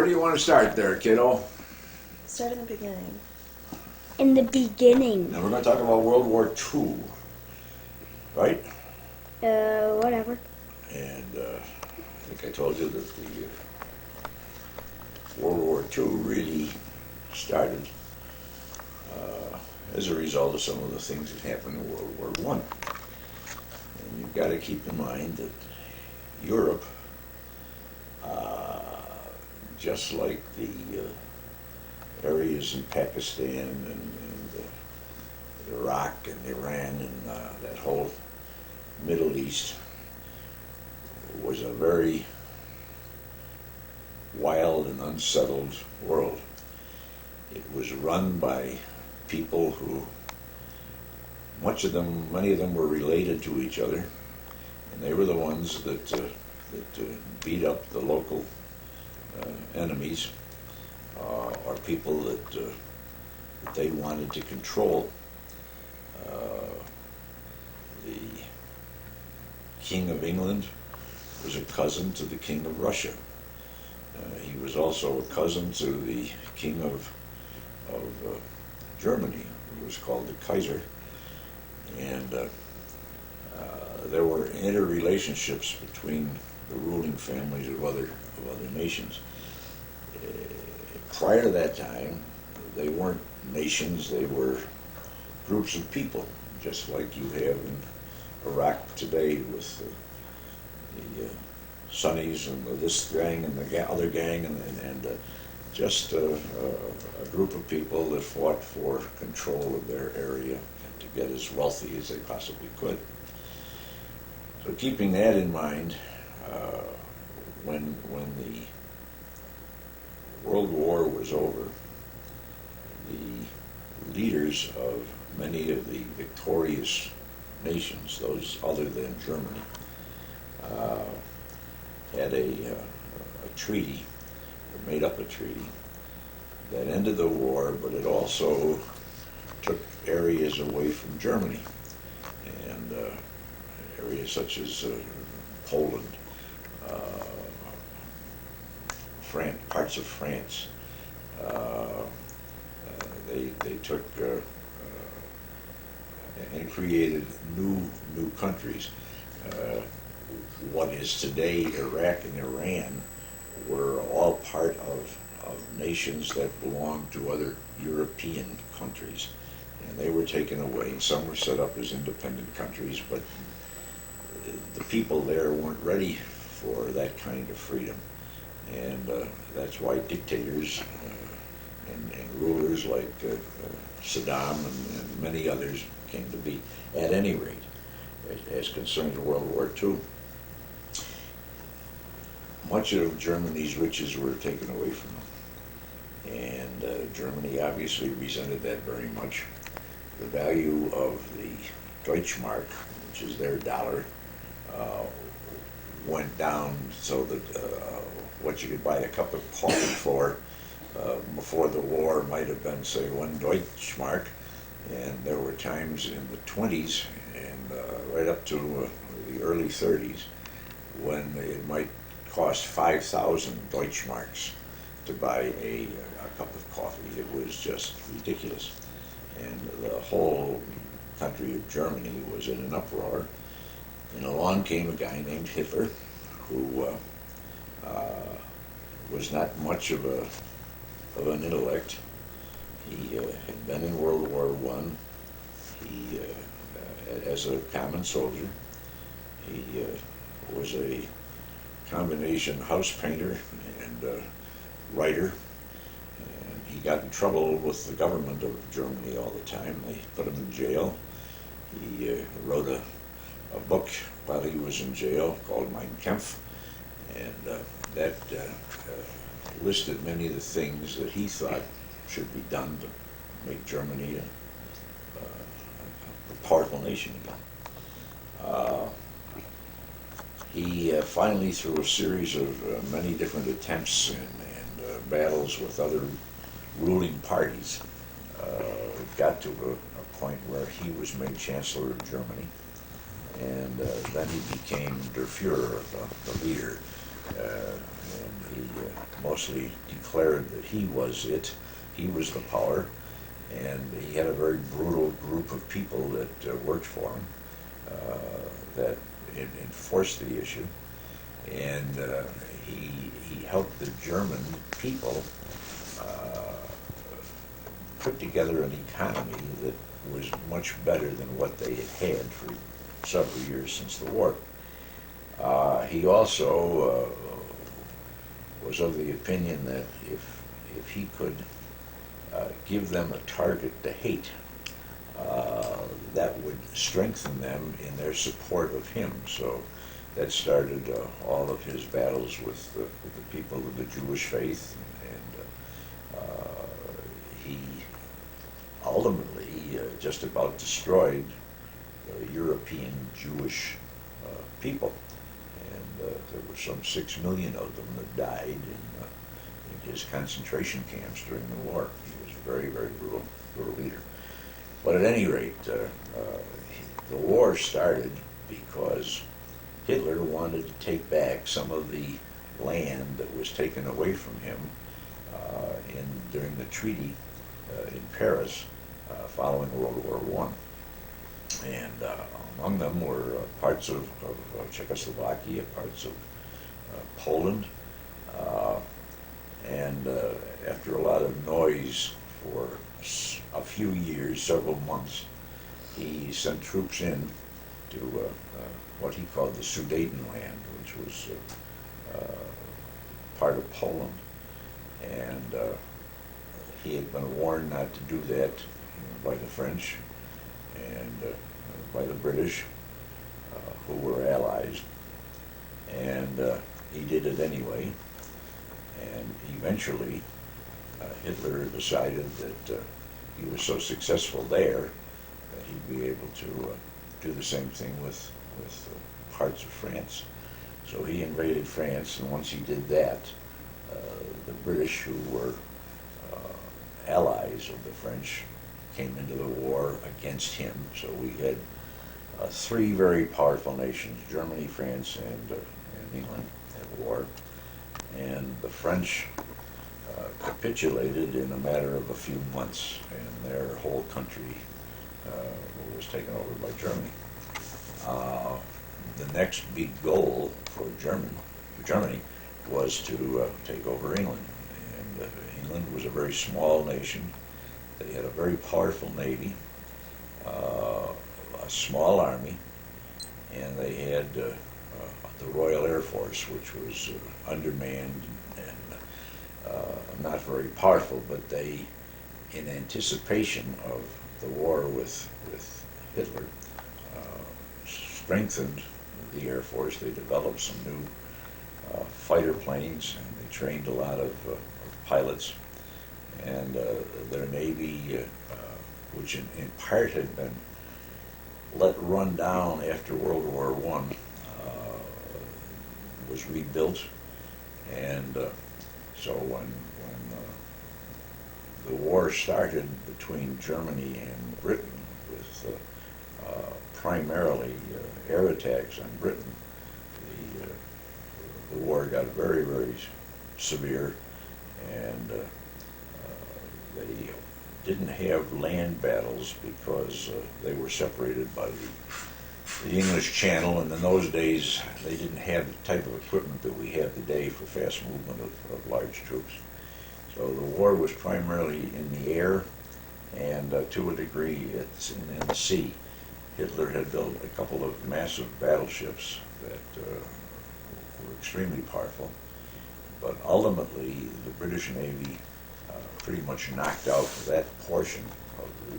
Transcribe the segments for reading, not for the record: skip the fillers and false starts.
where do you want to start there, kiddo? Start in the beginning. In the beginning. Now we're going to talk about World War II, right? Whatever. And I think I told you that the World War II really started as a result of some of the things that happened in World War I. And you've got to keep in mind that Europe, just like the areas in Pakistan and Iraq and Iran and that whole Middle East, was a very wild and unsettled world. It was run by people who, many of them were related to each other, and they were the ones that beat up the local enemies or people that they wanted to control. The King of England was a cousin to the King of Russia. He was also a cousin to the King of Germany, who was called the Kaiser. And there were interrelationships between the ruling families of other nations. Prior to that time, they weren't nations, they were groups of people, just like you have in Iraq today with the Sunnis and this gang and the other gang, and just a group of people that fought for control of their area and to get as wealthy as they possibly could. So keeping that in mind, when the World War was over, the leaders of many of the victorious nations, those other than Germany, had a treaty, or made up a treaty, that ended the war, but it also took areas away from Germany, and areas such as Poland, parts of France. They took and created new countries. What is today Iraq and Iran were all part of nations that belonged to other European countries, and they were taken away. Some were set up as independent countries, but the people there weren't ready for that kind of freedom, and that's why dictators and rulers like Saddam and many others came to be. At any rate, as concerns World War II, much of Germany's riches were taken away from them, and Germany obviously resented that very much. The value of the Deutschmark, which is their dollar, went down so that what you could buy a cup of coffee for before the war might have been, say, 1 Deutschmark, and there were times in the 20s and right up to the early 30s when it might cost 5,000 Deutschmarks to buy a cup of coffee. It was just ridiculous. And the whole country of Germany was in an uproar. And along came a guy named Hitler, who was not much of an intellect. He had been in World War I. He, as a common soldier, he was a combination house painter and writer, and he got in trouble with the government of Germany all the time. They put him in jail. He wrote a book while he was in jail called Mein Kampf, and that listed many of the things that he thought should be done to make Germany a powerful nation again. He finally, through a series of many different attempts and battles with other ruling parties, got to a point where he was made Chancellor of Germany, and then he became Der Führer, the leader and he mostly declared that he was it, he was the power, and he had a very brutal group of people that worked for him that enforced the issue, and he helped the German people put together an economy that was much better than what they had had for several years since the war. He also was of the opinion that if he could give them a target to hate, that would strengthen them in their support of him. So that started all of his battles with the people of the Jewish faith, and he ultimately just about destroyed European Jewish people. And there were some 6 million of them that died in his concentration camps during the war. He was a very, very brutal leader. But at any rate, the war started because Hitler wanted to take back some of the land that was taken away from him during the treaty in Paris following World War I. And among them were parts of Czechoslovakia, parts of Poland, and after a lot of noise for a few years, several months, he sent troops in to what he called the Sudetenland, which was part of Poland. And he had been warned not to do that by the French and by the British, who were allies. And he did it anyway. And eventually, Hitler decided that he was so successful there that he'd be able to do the same thing with parts of France. So he invaded France, and once he did that, the British, who were allies of the French, came into the war against him. So we had 3 very powerful nations, Germany, France, and England, at war. And the French capitulated in a matter of a few months, and their whole country was taken over by Germany. The next big goal for Germany was to take over England. And England was a very small nation. They had a very powerful navy, a small army, and they had the Royal Air Force, which was undermanned and not very powerful, but they, in anticipation of the war with Hitler, strengthened the Air Force. They developed some new fighter planes, and they trained a lot of pilots. And their Navy, which in part had been let run down after World War I, was rebuilt. And so when the war started between Germany and Britain, with primarily air attacks on Britain, the war got very, very severe, and they didn't have land battles because they were separated by the English Channel, and in those days they didn't have the type of equipment that we have today for fast movement of large troops. So the war was primarily in the air, and to a degree it's in the sea. Hitler had built a couple of massive battleships that were extremely powerful, but ultimately the British Navy pretty much knocked out that portion of the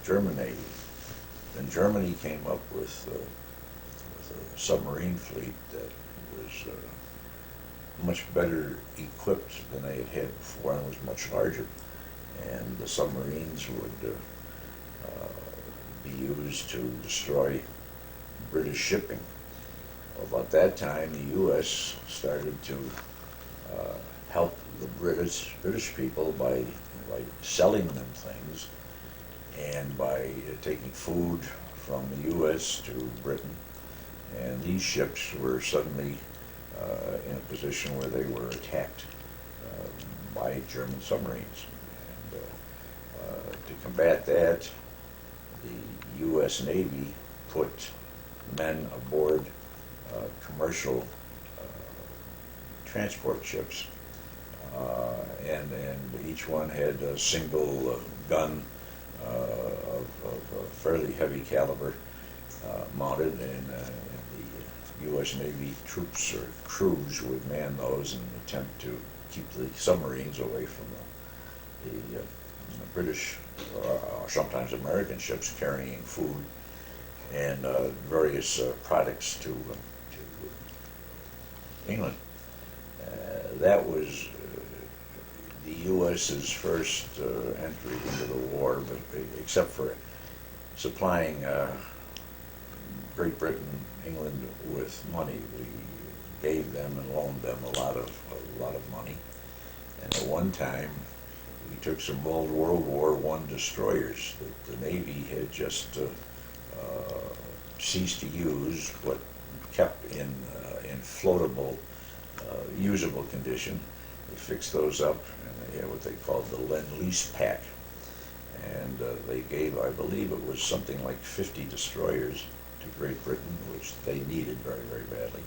German Navy. Then Germany came up with a submarine fleet that was much better equipped than they had had before, and was much larger. And the submarines would be used to destroy British shipping. Well, about that time, the U.S. started to help the British people by selling them things, and by taking food from the U.S. to Britain. And these ships were suddenly in a position where they were attacked by German submarines. And to combat that, the U.S. Navy put men aboard commercial transport ships, and each one had a single gun of fairly heavy caliber mounted, and the U.S. Navy troops or crews would man those and attempt to keep the submarines away from the British or sometimes American ships carrying food and various products to England. That was the U.S.'s first entry into the war, but except for supplying Great Britain, England with money. We gave them and loaned them a lot of money. And at one time, we took some old World War I destroyers that the Navy had just ceased to use, but kept in floatable, usable condition. They fixed those up, and they had what they called the Lend-Lease Pack. And they gave, I believe it was something like 50 destroyers to Great Britain, which they needed very, very badly.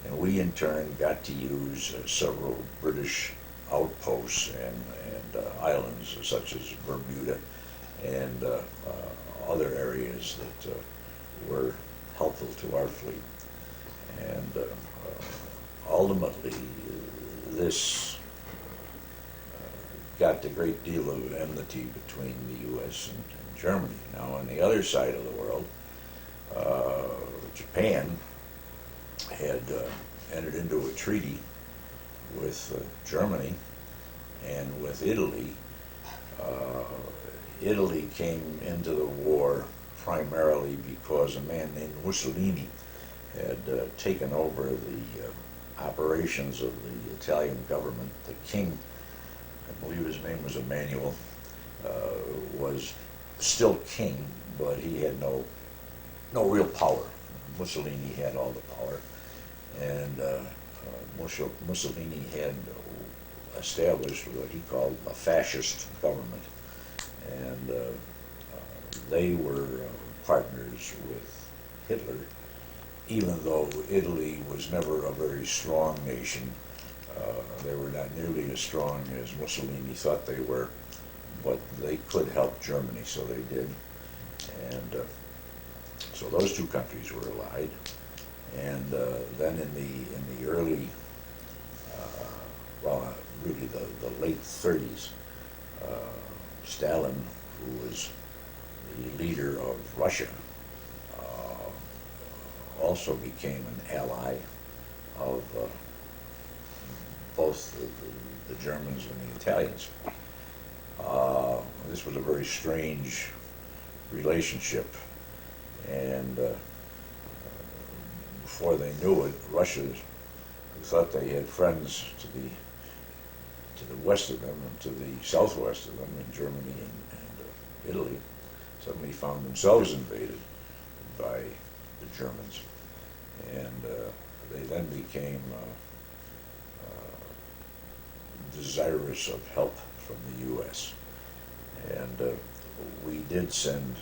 And we, in turn, got to use several British outposts and islands, such as Bermuda and other areas that were helpful to our fleet. And ultimately, this got a great deal of enmity between the U.S. and Germany. Now, on the other side of the world, Japan had entered into a treaty with Germany and with Italy. Italy came into the war primarily because a man named Mussolini had taken over the operations of the Italian government. The king, I believe his name was Emmanuel, was still king, but he had no real power. Mussolini had all the power, and Mussolini had established what he called a fascist government, and they were partners with Hitler, even though Italy was never a very strong nation. They were not nearly as strong as Mussolini thought they were, but they could help Germany, so they did. And so those two countries were allied. And then in the early, really the late 30s, Stalin, who was the leader of Russia, also became an ally of both the Germans and the Italians. This was a very strange relationship, and before they knew it, Russia, who thought they had friends to the west of them and to the southwest of them in Germany and Italy, suddenly found themselves invaded by the Germans, and they then became desirous of help from the U.S. And we did send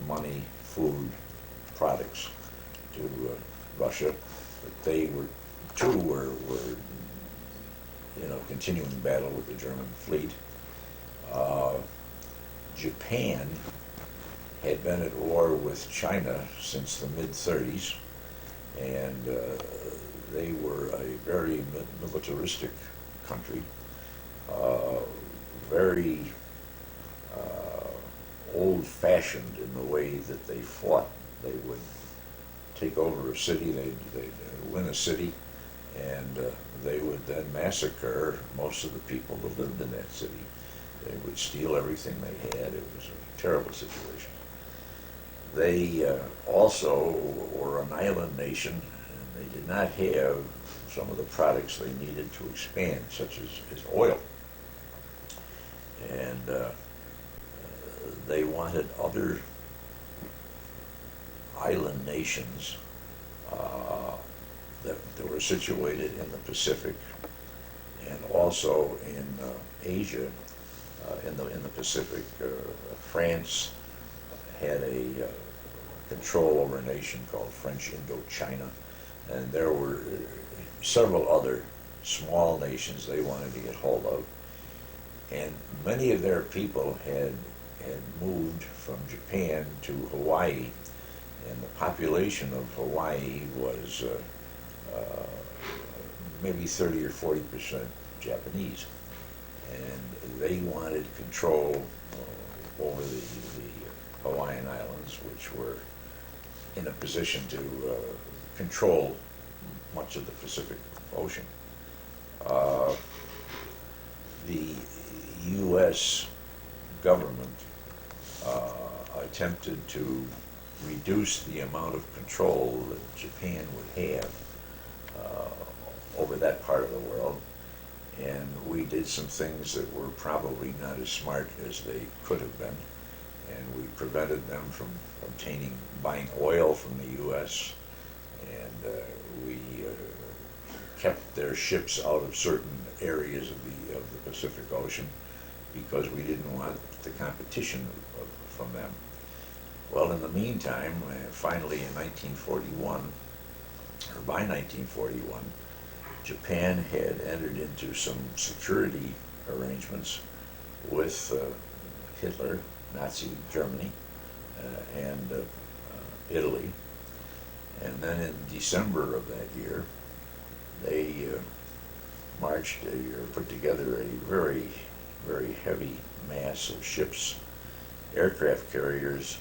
money, food, products to Russia, but they were continuing battle with the German fleet. Japan had been at war with China since the mid-30s, and they were a very militaristic country, very old-fashioned in the way that they fought. They would take over a city, they'd win a city, and they would then massacre most of the people that lived in that city. They would steal everything they had. It was a terrible situation. They also were an island nation, and they did not have some of the products they needed to expand, such as oil. And they wanted other island nations that were situated in the Pacific and also in Asia, in the Pacific. France had a control over a nation called French Indochina, and there were several other small nations they wanted to get hold of, and many of their people had moved from Japan to Hawaii, and the population of Hawaii was maybe 30 or 40% Japanese, and they wanted control over the Hawaiian Islands, which were in a position to control much of the Pacific Ocean. The U.S. government attempted to reduce the amount of control that Japan would have over that part of the world, and we did some things that were probably not as smart as they could have been, and we prevented them from buying oil from the U.S., and we kept their ships out of certain areas of the Pacific Ocean because we didn't want the competition from them. Well, in the meantime, finally in 1941, or by 1941, Japan had entered into some security arrangements with Hitler, Nazi Germany, and Italy. And then in December of that year, they marched or put together a very, very heavy mass of ships, aircraft carriers.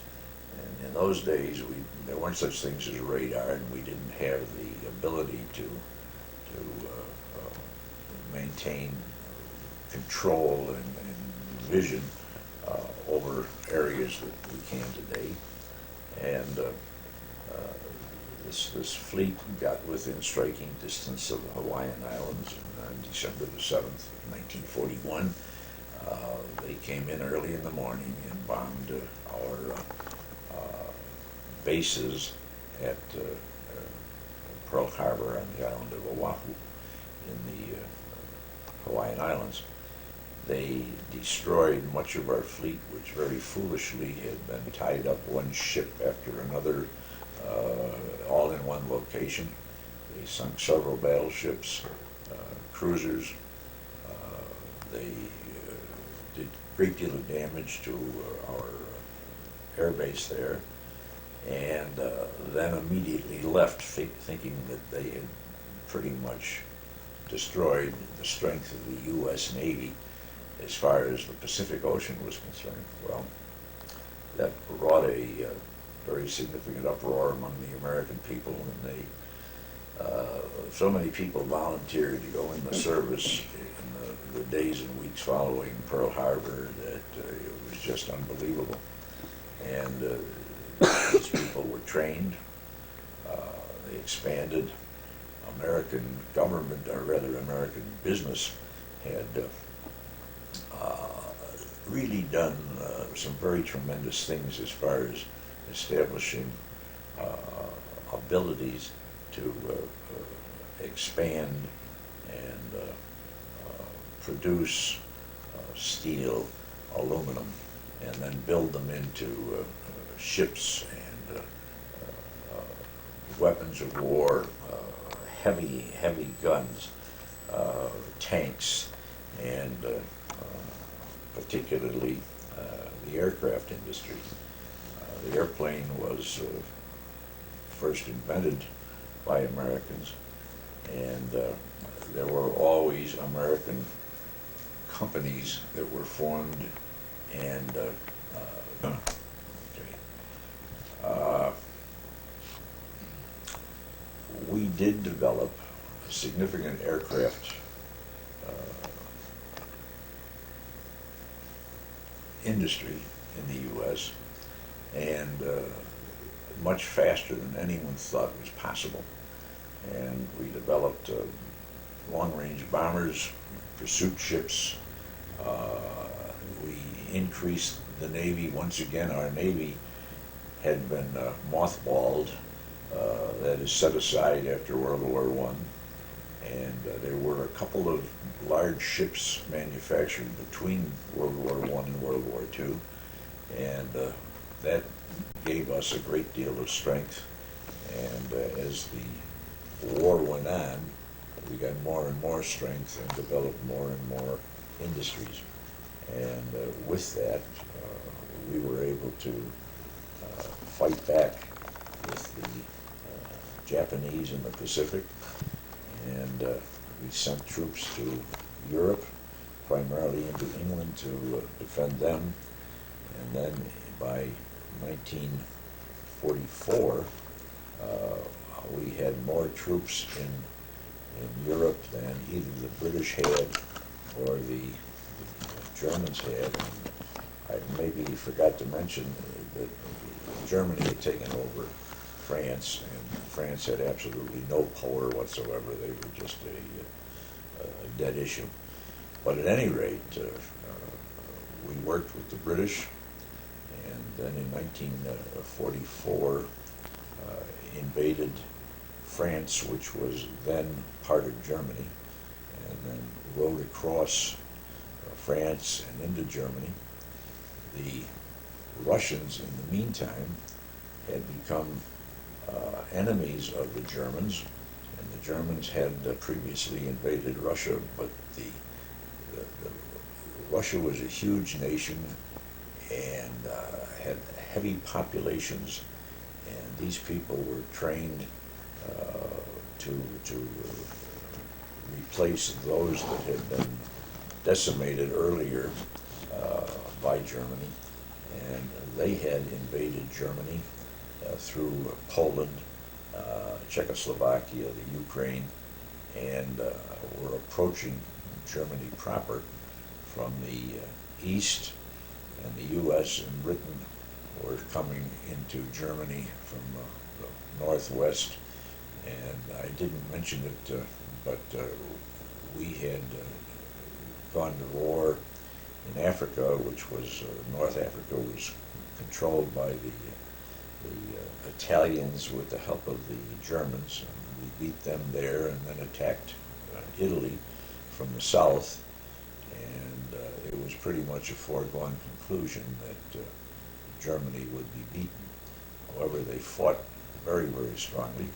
And in those days, there weren't such things as radar, and we didn't have the ability to maintain control and vision over areas that we can today. And this fleet got within striking distance of the Hawaiian Islands on December the 7th, 1941. They came in early in the morning and bombed our bases at Pearl Harbor on the island of Oahu in the Hawaiian Islands. They destroyed much of our fleet, which very foolishly had been tied up one ship after another, all in one location. They sunk several battleships, cruisers. They did a great deal of damage to our air base there, and then immediately left thinking that they had pretty much destroyed the strength of the U.S. Navy as far as the Pacific Ocean was concerned. Well, that brought a very significant uproar among the American people, and so many people volunteered to go in the service in the days and weeks following Pearl Harbor that it was just unbelievable. And these people were trained, they expanded. American government, or rather American business, had really done some very tremendous things as far as establishing abilities to expand and produce steel, aluminum, and then build them into ships and weapons of war, heavy guns, tanks, and particularly the aircraft industry. The airplane was first invented by Americans, and there were always American companies that were formed, and we did develop a significant aircraft industry in the U.S., and much faster than anyone thought was possible. And we developed long-range bombers, pursuit ships. We increased the Navy. Once again, our Navy had been mothballed that is set aside after World War I. And there were a couple of large ships manufactured between World War I and World War II, and that gave us a great deal of strength. And as the war went on, we got more and more strength and developed more and more industries. And with that, we were able to fight back with the Japanese in the Pacific, and we sent troops to Europe, primarily into England, to defend them. And then by 1944, we had more troops in Europe than either the British had or the Germans had. And I maybe forgot to mention that Germany had taken over France, and France had absolutely no power whatsoever. They were just a dead issue. But at any rate, we worked with the British, and then in 1944 invaded France, which was then part of Germany, and then rode across France and into Germany. The Russians, in the meantime, had become enemies of the Germans, and the Germans had previously invaded Russia, but Russia was a huge nation and had heavy populations, and these people were trained to replace those that had been decimated earlier by Germany, and they had invaded Germany through Poland, Czechoslovakia, the Ukraine, and were approaching Germany proper from the east, and the U.S. and Britain were coming into Germany from the northwest. And I didn't mention it, but we had gone to war in Africa, which was North Africa was controlled by the Italians with the help of the Germans. And we beat them there, and then attacked Italy from the south. And it was pretty much a foregone conclusion that Germany would be beaten. However, they fought very, very strongly.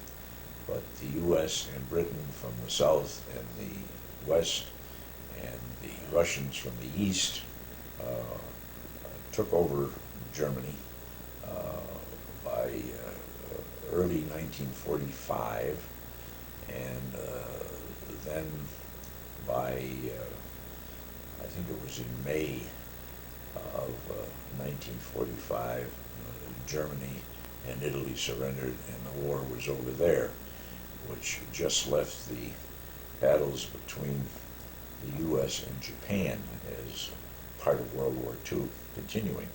But the U.S. and Britain from the south and the west, and the Russians from the east, took over Germany by early 1945, and then by, I think it was in May of 1945, Germany and Italy surrendered, and the war was over there, which just left the battles between the U.S. and Japan as part of World War II continuing.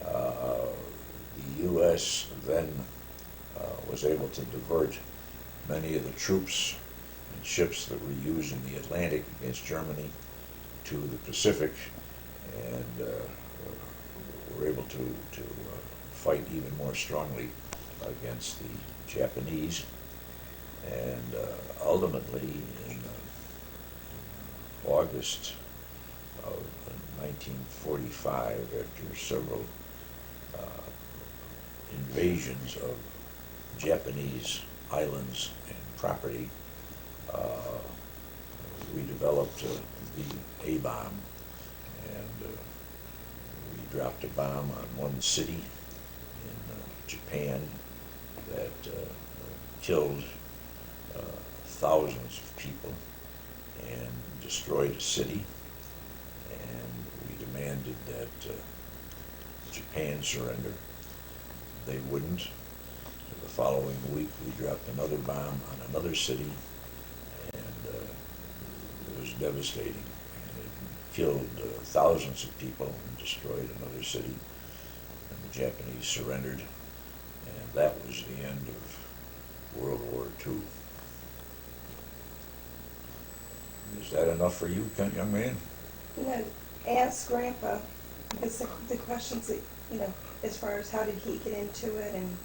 The U.S. then was able to divert many of the troops and ships that were used in the Atlantic against Germany to the Pacific, and were able to fight even more strongly against the Japanese. And ultimately, in August of 1945, after several invasions of Japanese islands and property, we developed the A-bomb, and we dropped a bomb on one city in Japan that killed thousands of people and destroyed a city, and we demanded that Japan surrender. They wouldn't. So the following week we dropped another bomb on another city, and it was devastating. And it killed thousands of people and destroyed another city, and the Japanese surrendered, and that was the end of World War II. Is that enough for you, young man? Ask Grandpa, because the questions that, as far as how did he get into it and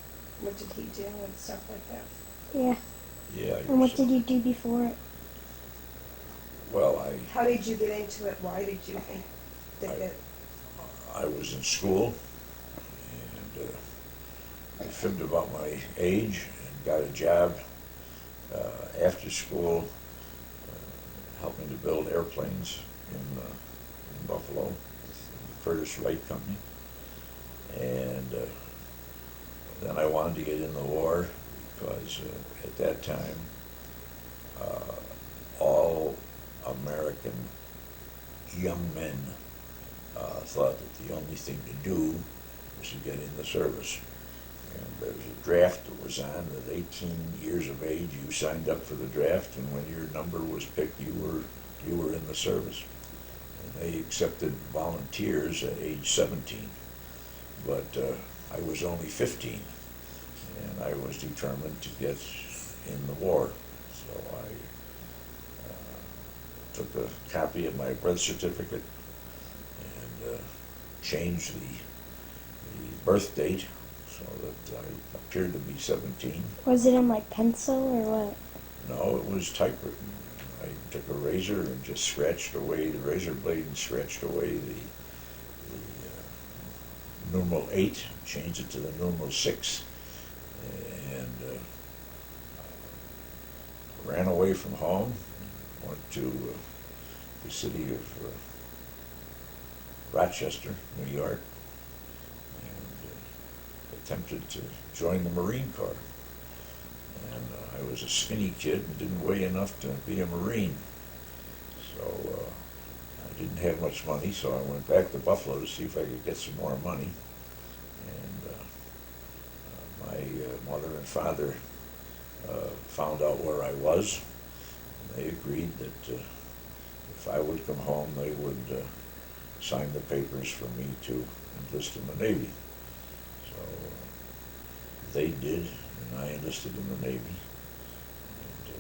what did he do and stuff like that? Yeah. Yeah. And what did you do before it? Well, How did you get into it? Why did you think it? I was in school, and I fibbed about my age and got a job after school helping to build airplanes in Buffalo, the Curtis Wright Company. And then I wanted to get in the war because at that time all American young men thought that the only thing to do was to get in the service. And there was a draft that was on. At 18 years of age, you signed up for the draft, and when your number was picked, you were in the service. And they accepted volunteers at age 17, but I was only 15, and I was determined to get in the war. So I took a copy of my birth certificate and changed the birth date so that I appeared to be 17. Was it in like pencil or what? No, it was typewritten. I took a razor and just scratched away the razor blade and scratched away the numeral 8, changed it to the numeral 6, and ran away from home, went to the city of Rochester, New York, and attempted to join the Marine Corps. And I was a skinny kid and didn't weigh enough to be a Marine. So I didn't have much money, so I went back to Buffalo to see if I could get some more money. And my mother and father found out where I was, and they agreed that if I would come home, they would sign the papers for me to enlist in the Navy. So they did, and I enlisted in the Navy, and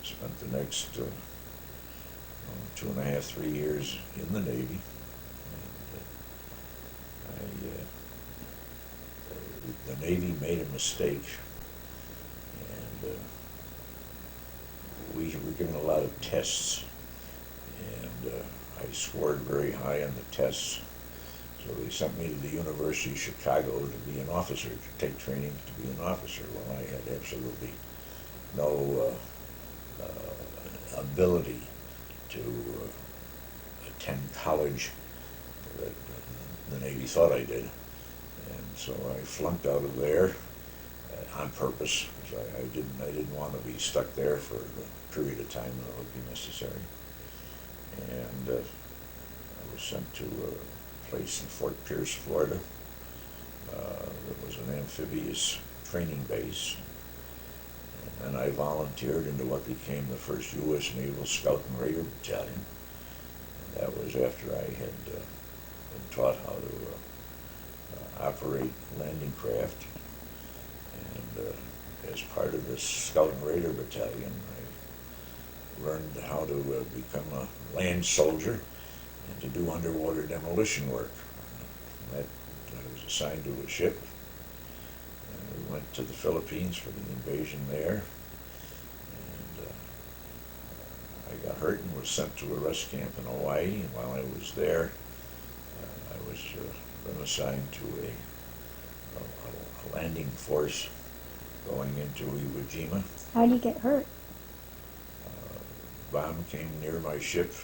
spent the next 2.5, 3 years in the Navy. And the Navy made a mistake, and we were given a lot of tests, and I scored very high on the tests. So they sent me to the University of Chicago to be an officer, to take training to be an officer. Well, I had absolutely no ability to attend college that the Navy thought I did. And so I flunked out of there on purpose, because I didn't want to be stuck there for the period of time that would be necessary. And I was sent to a place in Fort Pierce, Florida. That was an amphibious training base. And then I volunteered into what became the first U.S. Naval Scout and Raider Battalion. And that was after I had been taught how to operate landing craft. And as part of this Scout and Raider Battalion, I learned how to become a land soldier and to do underwater demolition work. That I was assigned to a ship, and we went to the Philippines for the invasion there. And I got hurt and was sent to a rest camp in Hawaii. And while I was there, I was then assigned to a landing force going into Iwo Jima. How do you get hurt? Bomb came near my ship,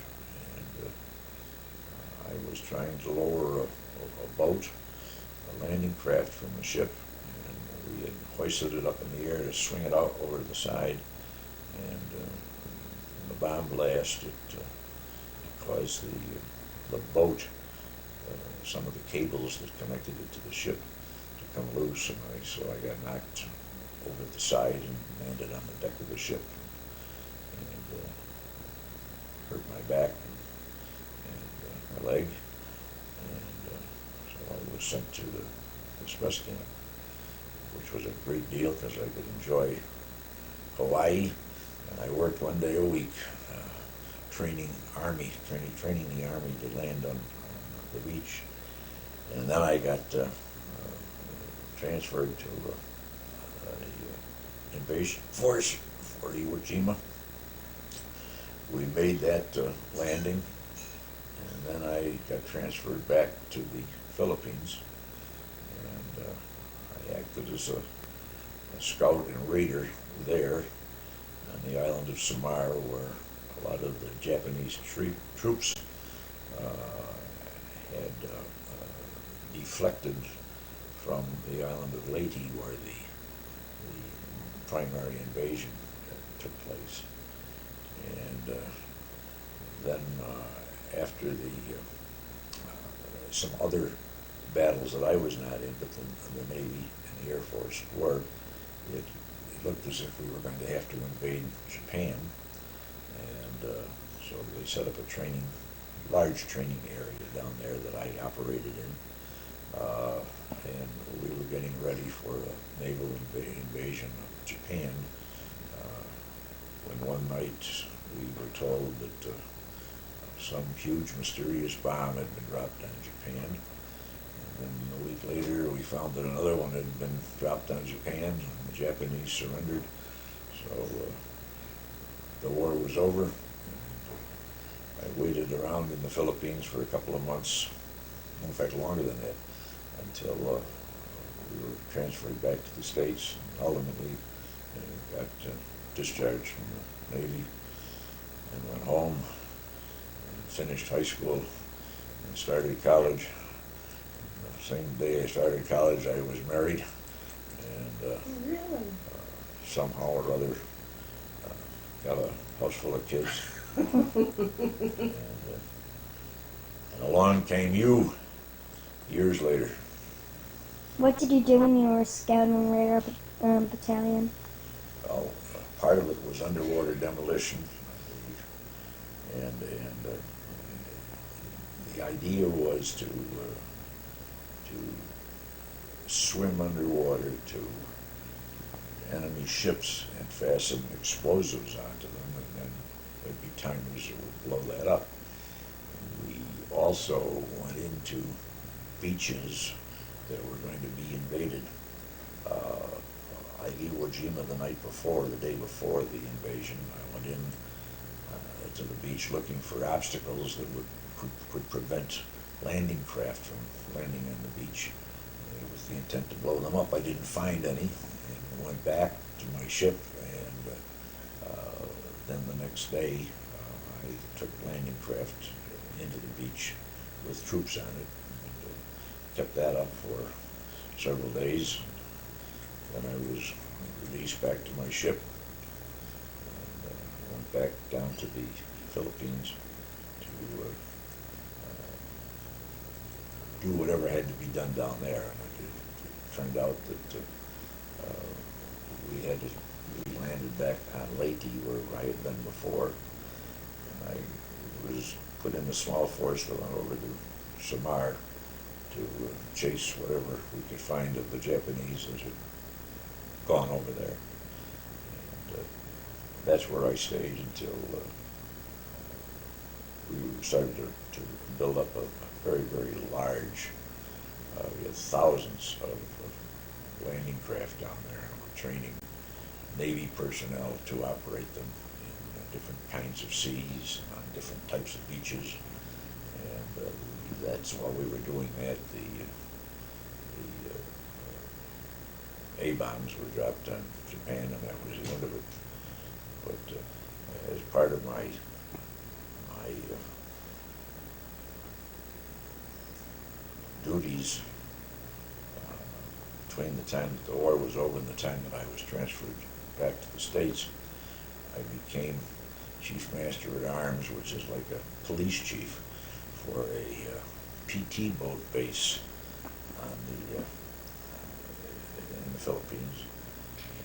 and I was trying to lower a boat, a landing craft from the ship, and we had hoisted it up in the air to swing it out over the side, and the bomb blast, it caused the boat, some of the cables that connected it to the ship to come loose, and so I got knocked over the side and landed on the deck of the ship, and hurt my back and my leg, and so I was sent to this rest camp, which was a great deal because I could enjoy Hawaii, and I worked 1 day a week training the Army to land on the beach. And then I got transferred to the invasion force for Iwo Jima. We made that landing, and then I got transferred back to the Philippines, and I acted as a scout and raider there on the island of Samar, where a lot of the Japanese troops had deflected from the island of Leyte, where the primary invasion took place. And then after some other battles that I was not in, but the Navy and the Air Force were, it looked as if we were going to have to invade Japan. And so they set up a large training area down there that I operated in. And we were getting ready for a naval invasion of Japan, when one night we were told that some huge mysterious bomb had been dropped on Japan. And then a week later we found that another one had been dropped on Japan, and the Japanese surrendered. So the war was over. I waited around in the Philippines for a couple of months, in fact longer than that, until we were transferred back to the States, and ultimately got discharged from the Navy and went home and finished high school and started college. And the same day I started college, I was married, and Really? somehow or other got a house full of kids. And along came you years later. What did you do when you were Scout and Raider Battalion? Well, part of it was underwater demolition, and the idea was to swim underwater to enemy ships and fasten explosives onto them, and then there'd be timers that would blow that up. We also went into beaches that were going to be invaded. Iwo Jima the night before, the day before the invasion, I went in to the beach looking for obstacles that could prevent landing craft from landing on the beach, with the intent to blow them up. I didn't find any, and went back to my ship, and then the next day I took landing craft into the beach with troops on it, and kept that up for several days. Then I was released back to my ship, and went back down to the Philippines to do whatever had to be done down there. And it turned out that we landed back on Leyte, where I had been before, and I was put in a small force that went over to Samar to chase whatever we could find of the Japanese that had gone over there. And that's where I stayed until we started to build up a very, very large, we had thousands of landing craft down there, and we're training Navy personnel to operate them in different kinds of seas, on different types of beaches. And that's while we were doing that, the A-bombs were dropped on Japan, and that was the end of it. But as part of my duties, between the time that the war was over and the time that I was transferred back to the States, I became Chief Master at Arms, which is like a police chief for a PT boat base in the Philippines.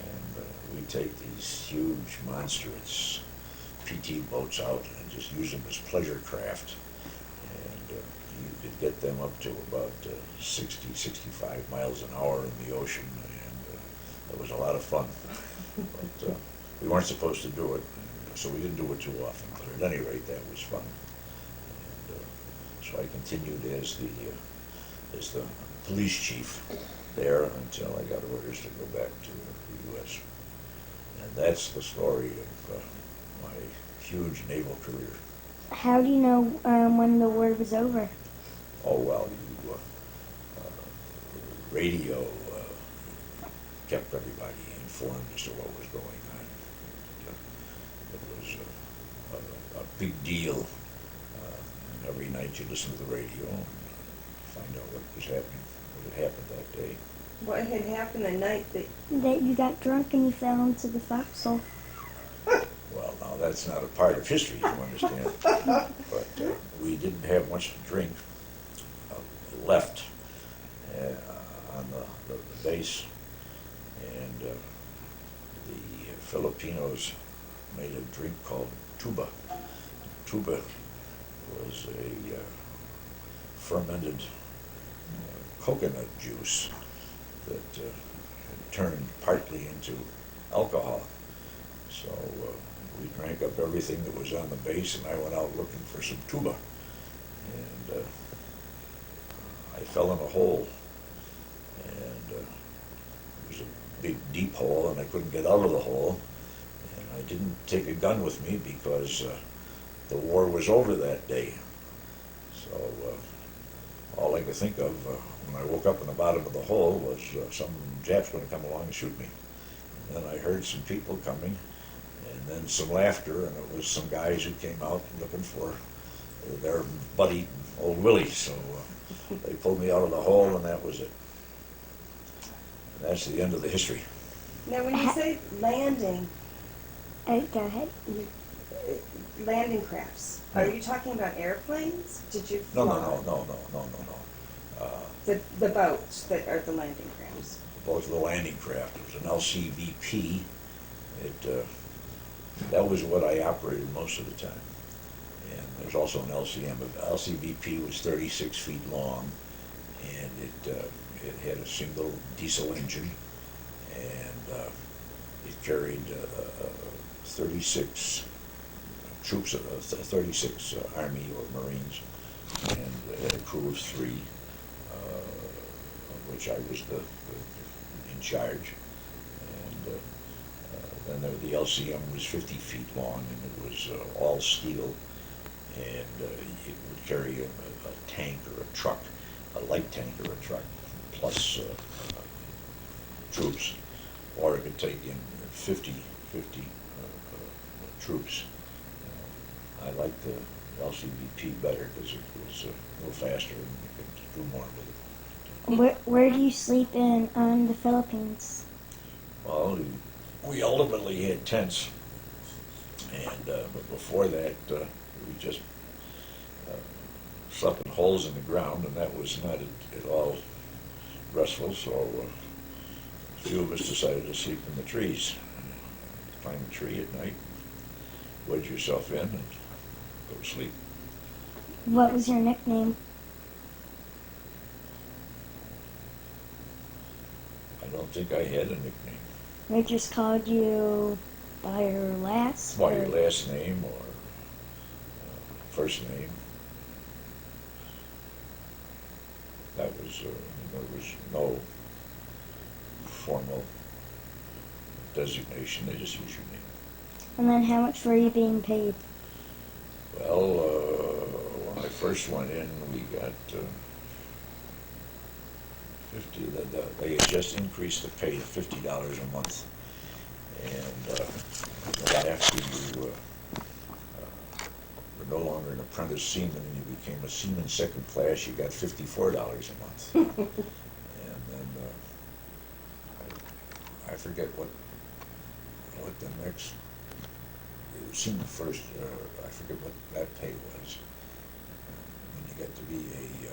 And we take these huge, monstrous PT boats out and just use them as pleasure craft. And you could get them up to about 60, 65 miles an hour in the ocean, and that was a lot of fun. But we weren't supposed to do it, so we didn't do it too often. But at any rate, that was fun. And so I continued as the police chief there until I got orders to go back to the U.S. And that's the story of my huge naval career. How do you know when the war was over? Oh, well, radio kept everybody informed as to what was going on. It was a big deal. And every night you listen to the radio and find out what was happening, what had happened that day. What had happened the night that... That you got drunk and you fell into the foxhole. Well, now that's not a part of history, you understand. But we didn't have much to drink left on the base, and the Filipinos made a drink called tuba. Tuba was a fermented coconut juice that had turned partly into alcohol. So we drank up everything that was on the base, and I went out looking for some tuba. And I fell in a hole, and it was a big, deep hole, and I couldn't get out of the hole. And I didn't take a gun with me because the war was over that day. So all I could think of when I woke up in the bottom of the hole was some Jap's going to come along and shoot me. And then I heard some people coming, and then some laughter, and it was some guys who came out looking for their buddy, old Willie. So they pulled me out of the hole, and that was it. And that's the end of the history. Now, when you say landing, Go ahead. landing crafts, are you talking about airplanes? Did you fly? No. The boats that are the landing crafts. Both the landing craft. It was an LCVP. That was what I operated most of the time. And there's also an LCM. LCVP was 36 feet long, and it had a single diesel engine, and it carried 36 troops, 36 Army or Marines, and it had a crew of 3, of which I was in charge. And then the LCM was 50 feet long, and it was all steel, and it would carry a tank or a truck, a light tank or a truck, plus troops, or it could take in 50 troops. I liked the LCVP better because it was a little faster and you could do more with it. Where do you sleep in on the Philippines? Well, we ultimately had tents, and but before that, we just slept in holes in the ground, and that was not at all restful. So a few of us decided to sleep in the trees. Climb a tree at night, wedge yourself in, and go to sleep. What was your nickname? I don't think I had a nickname. They just called you by your last? By your last name or first name. That was, there was no formal designation, they just use your name. And then how much were you being paid? Well, when I first went in, we got 50. They had just increased the pay to $50 a month, and then after you were no longer an apprentice seaman and you became a seaman second class, you got $54 a month. And then I forget what the next seaman first. I forget what that pay was. When you got to be a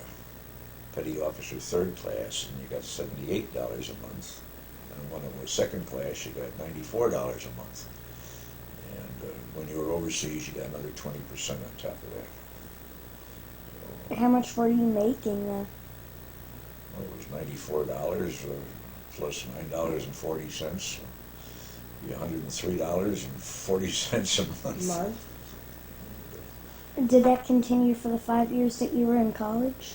petty officer third class, and you got $78 a month, and when it was second class, you got $94 a month. And when you were overseas, you got another 20% on top of that. So, How much were you making then? well, it was $94 plus $9.40. Be $103.40 a month. Month? Did that continue for the 5 years that you were in college?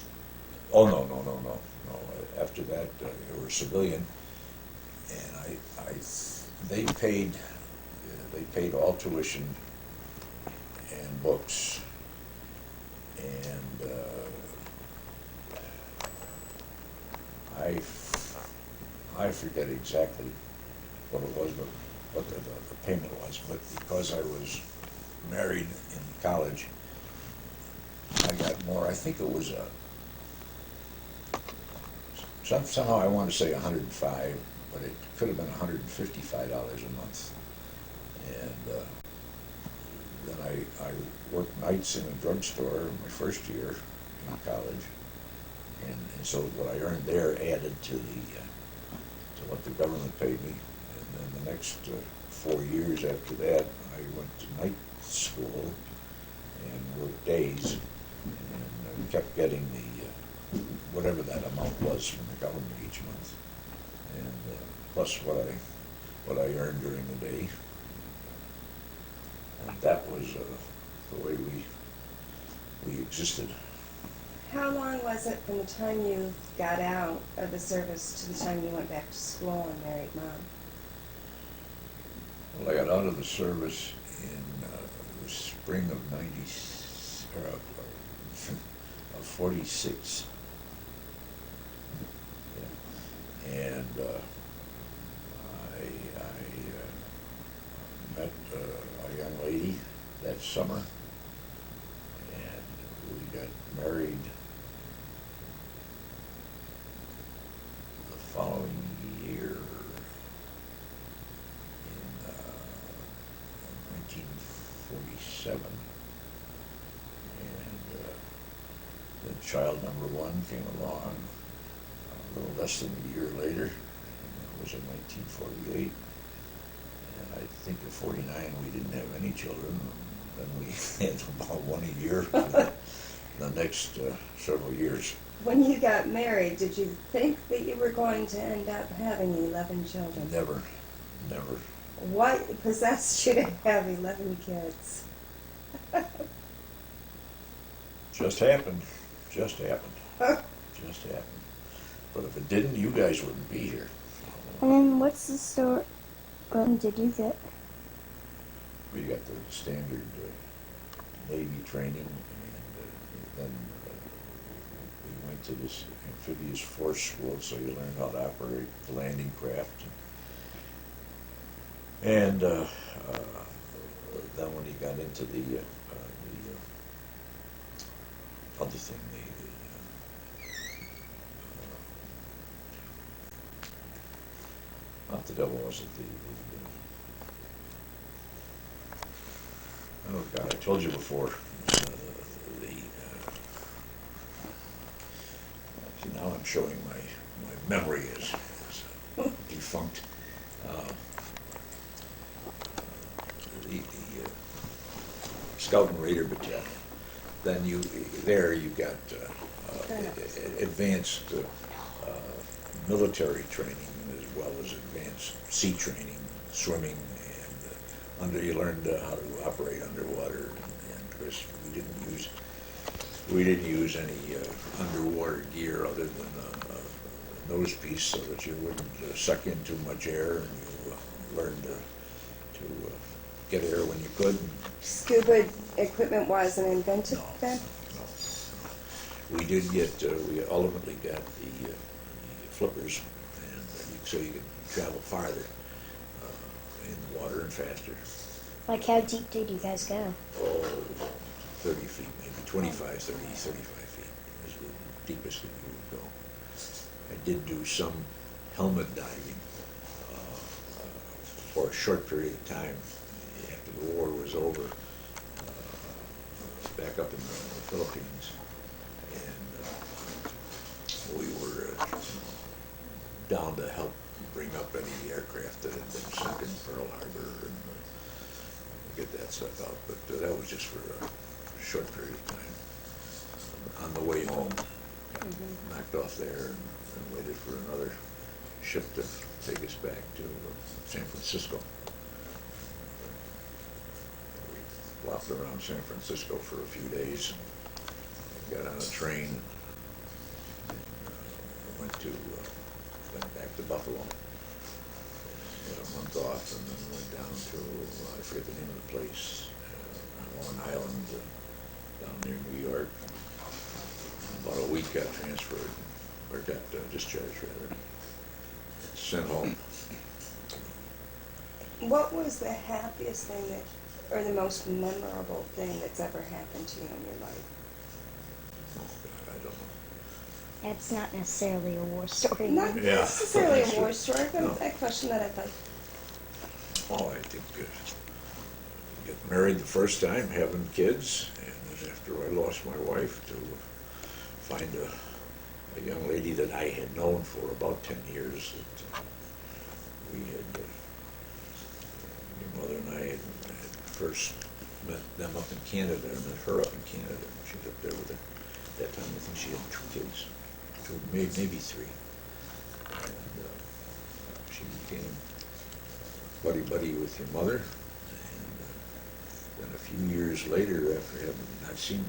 Oh, no. after that, they were civilian, and they paid all tuition and books, and I forget exactly what it was, but what the payment was, but because I was married in college, I got more. I think it was somehow I want to say 105, but it could have been $155 a month. And then I worked nights in a drugstore in my first year in college, and so what I earned there added to what the government paid me. And then the next 4 years after that, I went to night school and worked days, and kept getting the whatever that amount was from the government each month, and plus what I earned during the day, and that was the way we existed. How long was it from the time you got out of the service to the time you went back to school and married Mom? Well, I got out of the service in the spring of 46. Yeah. And I met a young lady that summer, and we got married the following year in 1947, and then child number one came along a little less than a year later, and that was in 1948, and I think in 49 we didn't have any children, and then we had about one a year for the next several years. When you got married, did you think that you were going to end up having 11 children? Never. What possessed you to have 11 kids? Just happened. Just happened. But if it didn't, you guys wouldn't be here. And then what's the story? When did you get? We got the standard Navy training, and then we went to this amphibious force school, so you learn how to operate the landing craft. And then when you got into the other thing, not the devil, was it oh God, I told you before, see, now I'm showing my memory is defunct. The Scout and Raider Battalion. Then you got advanced military training as well as advanced sea training, swimming, and you learned how to operate underwater. And of course, we didn't use any underwater gear other than a nose piece, so that you wouldn't suck in too much air, and you learned to get air when you could. Scuba equipment wasn't invented then? No. We did get, we ultimately got the flippers, and so you could travel farther in the water and faster. Like, how deep did you guys go? Oh, 30 feet, maybe 25, 30, 35 feet is the deepest that you would go. I did do some helmet diving for a short period of time after the war was over, back up in the Philippines, and we were down to help bring up any aircraft that had been sunk in Pearl Harbor and get that stuff out, but that was just for a short period of time. On the way home, knocked off there and waited for another ship to take us back to San Francisco. We flopped around San Francisco for a few days, got on a train, and went back to Buffalo. Had a month off and then went down to, I forget the name of the place, on Long Island, down near New York. About a week got transferred, or got discharged rather, sent home. What was the happiest thing that, or the most memorable thing that's ever happened to you in your life? Oh God, I don't know. That's not necessarily a war story. Not Yeah. necessarily a war Sure. story, but No. a question that I'd like. Well, I think get married the first time, having kids, and then after I lost my wife, to find a young lady that I had known for about 10 years. That we had, your mother and I had first met them up in Canada, or met her up in Canada. She was up there with her. At that time, I think she had 2 kids, maybe 3. And she became buddy with your mother, and then a few years later, after having not seen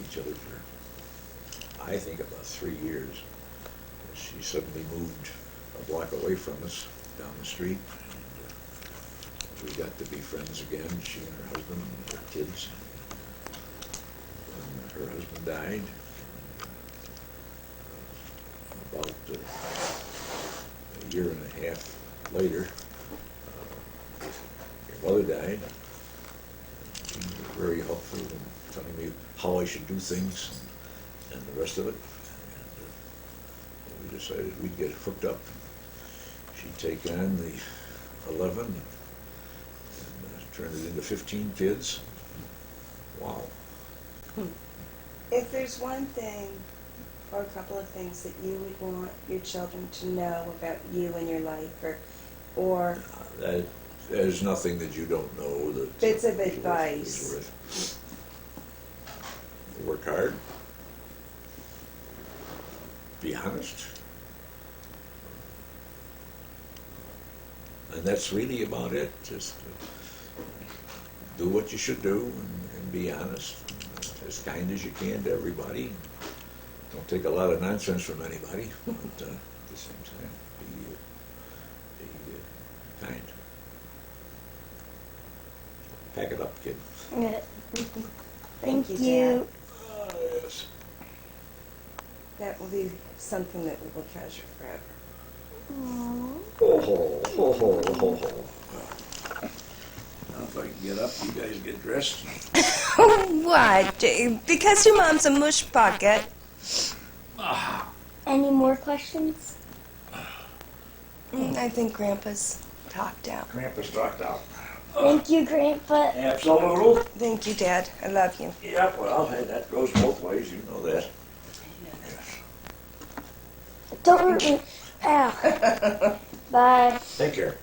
each other for, I think, about 3 years, she suddenly moved a block away from us, down the street, and we got to be friends again, she and her husband and their kids. And her husband died. About a year and a half later, your mother died. She was very helpful in telling me how I should do things and the rest of it. And we decided we'd get hooked up. She'd take on the 11 and turn it into 15 kids. Wow. If there's one thing or a couple of things that you would want your children to know about you and your life, or There's nothing that you don't know that bits of is advice. worth. Work hard. Be honest. And that's really about it. Just do what you should do and be honest. As kind as you can to everybody. Don't take a lot of nonsense from anybody, but at the same time, be kind. Pack it up, kid. Yeah. Thank Thank you, you. Yes. That will be something that we will treasure forever. Aww. Ho, ho, ho, ho, ho, ho. Now, if I can get up, you guys get dressed. What? Because your mom's a mush pocket. Any more questions? I think Grandpa's talked out. Grandpa's talked out. Thank you, Grandpa. Absolutely. Thank you, Dad. I love you. Yeah, well, hey, that goes both ways, you know that. Yes. Don't hurt me. Ow. Bye. Take care.